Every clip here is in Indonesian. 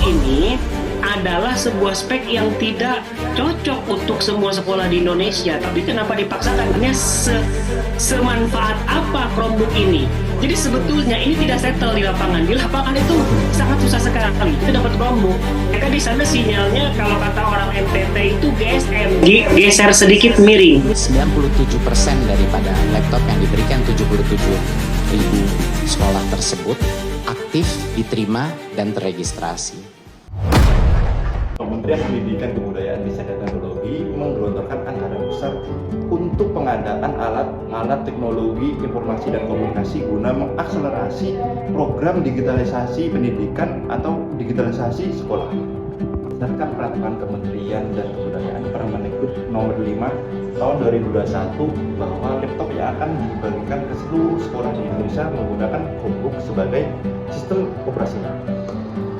ini adalah sebuah spek yang tidak cocok untuk semua sekolah di Indonesia. Tapi kenapa dipaksakan? Semanfaat apa Chromebook ini? Jadi sebetulnya ini tidak settle di lapangan. Di lapangan itu sangat susah sekali. Itu dapat Chromebook. Mereka di sana sinyalnya kalau kata orang NTT itu GSM, geser sedikit miring. 97% daripada laptop yang diberikan 77.000 sekolah tersebut aktif, diterima, dan terregistrasi. Kementerian Pendidikan, Kebudayaan, Riset dan Teknologi menggelontorkan anggaran besar untuk pengadaan alat teknologi informasi dan komunikasi guna mengakselerasi program digitalisasi pendidikan atau digitalisasi sekolah. Berdasarkan peraturan Kementerian dan Kebudayaan Permendikbud nomor 5 tahun 2021 bahwa laptop yang akan dibagikan ke seluruh sekolah di Indonesia menggunakan Chromebook sebagai sistem operasinya.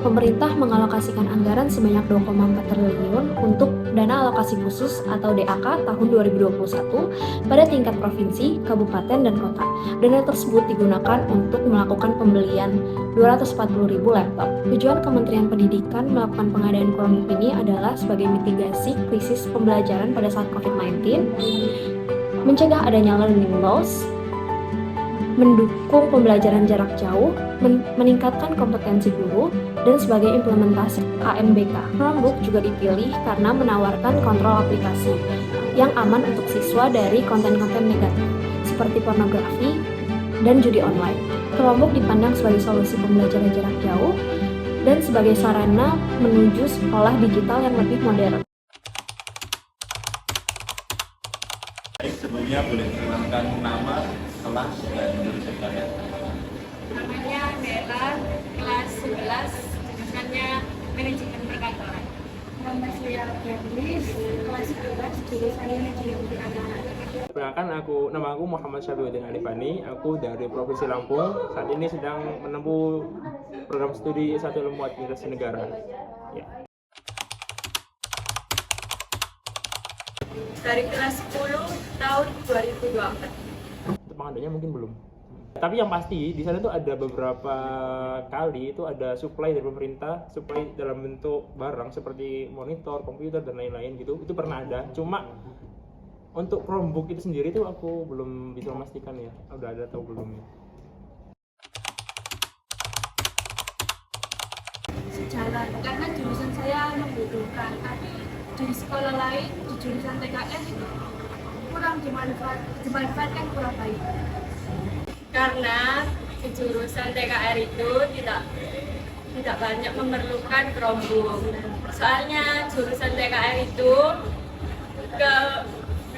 Pemerintah mengalokasikan anggaran sebanyak 2,4 triliun untuk dana alokasi khusus atau DAK tahun 2021 pada tingkat provinsi, kabupaten, dan kota. Dana tersebut digunakan untuk melakukan pembelian 240.000 laptop. Tujuan Kementerian Pendidikan melakukan pengadaan Chromebook ini adalah sebagai mitigasi krisis pembelajaran pada saat COVID-19, mencegah adanya learning loss, mendukung pembelajaran jarak jauh, meningkatkan kompetensi guru, dan sebagai implementasi KMBK. Chromebook juga dipilih karena menawarkan kontrol aplikasi yang aman untuk siswa dari konten-konten negatif, seperti pornografi dan judi online. Chromebook dipandang sebagai solusi pembelajaran jarak jauh dan sebagai sarana menuju sekolah digital yang lebih modern. Sebelumnya boleh dikenalkan nama, kelas, dan jurusan kalian. Namanya Bella, kelas 11, jurusannya manajemen perkantoran. Nama saya Berlis, kelas 11, jurusannya manajemen perkantoran. Perkenalkan, nama aku Muhammad Syafiuddin Alifani. Aku dari Provinsi Lampung. Saat ini sedang menempuh program studi S1 Ilmu Administrasi Negara. Ya. Dari kelas 10 tahun 2024. Untuk pengadanya mungkin belum. Tapi yang pasti di sana tuh ada beberapa kali itu ada supply dari pemerintah, supply dalam bentuk barang seperti monitor, komputer, dan lain-lain gitu. Itu pernah ada. Cuma untuk Chromebook itu sendiri tuh aku belum bisa memastikan ya, udah ada atau belum ya. Sejalan, karena jurusan saya membutuhkan, tapi di sekolah lain, di jurusan TKN itu kurang dimanfaatkan kurang baik. Karena di jurusan TKR itu tidak banyak memerlukan Chromebook. Soalnya jurusan TKR itu ke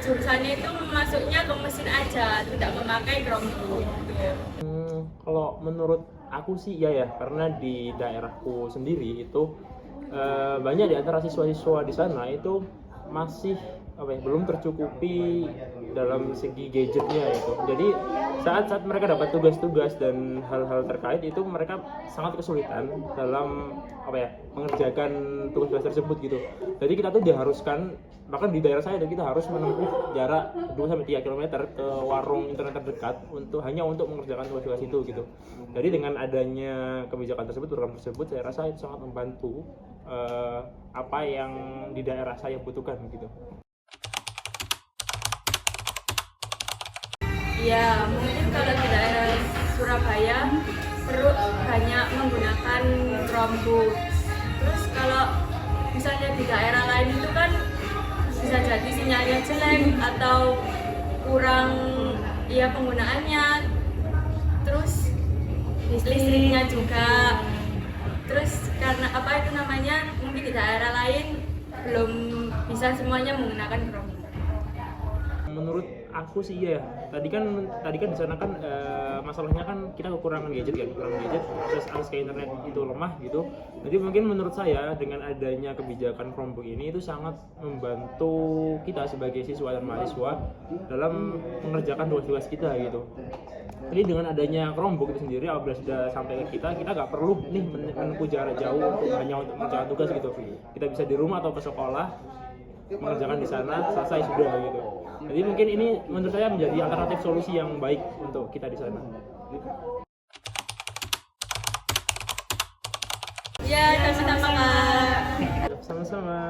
jurusannya itu masuknya ke mesin aja, tidak memakai Chromebook. Kalau menurut aku sih ya, karena di daerahku sendiri itu banyak di antara siswa-siswa di sana itu masih belum tercukupi dalam segi gadgetnya itu. Jadi saat mereka dapat tugas-tugas dan hal-hal terkait itu mereka sangat kesulitan dalam mengerjakan tugas-tugas tersebut gitu. Jadi kita tuh diharuskan, bahkan di daerah saya kita harus menempuh jarak 2-3 km ke warung internet terdekat hanya untuk mengerjakan tugas-tugas itu gitu. Jadi dengan adanya kebijakan tersebut, program tersebut, saya rasa itu sangat membantu apa yang di daerah saya butuhkan gitu. Ya, mungkin kalau di daerah Surabaya perlu banyak menggunakan Chromebook. Terus kalau misalnya di daerah lain itu kan bisa jadi sinyalnya jelek atau kurang penggunaannya. Terus listriknya juga. Terus karena mungkin di daerah lain belum bisa semuanya menggunakan Chromebook. Menurut aku sih ya. Tadi kan di sana kan masalahnya kan kita kekurangan gadget, akses ke internet itu lemah gitu. Jadi mungkin menurut saya dengan adanya kebijakan Chromebook ini itu sangat membantu kita sebagai siswa dan mahasiswa dalam mengerjakan tugas-tugas kita gitu. Jadi dengan adanya Chromebook itu sendiri, apabila sudah sampai ke kita nggak perlu nih menempuh jarak jauh hanya untuk mengerjakan tugas gitu. Kita bisa di rumah atau ke sekolah mengerjakan di sana, selesai sudah gitu. Jadi mungkin ini menurut saya menjadi alternatif solusi yang baik untuk kita di sana. Ya, pertama sama-sama.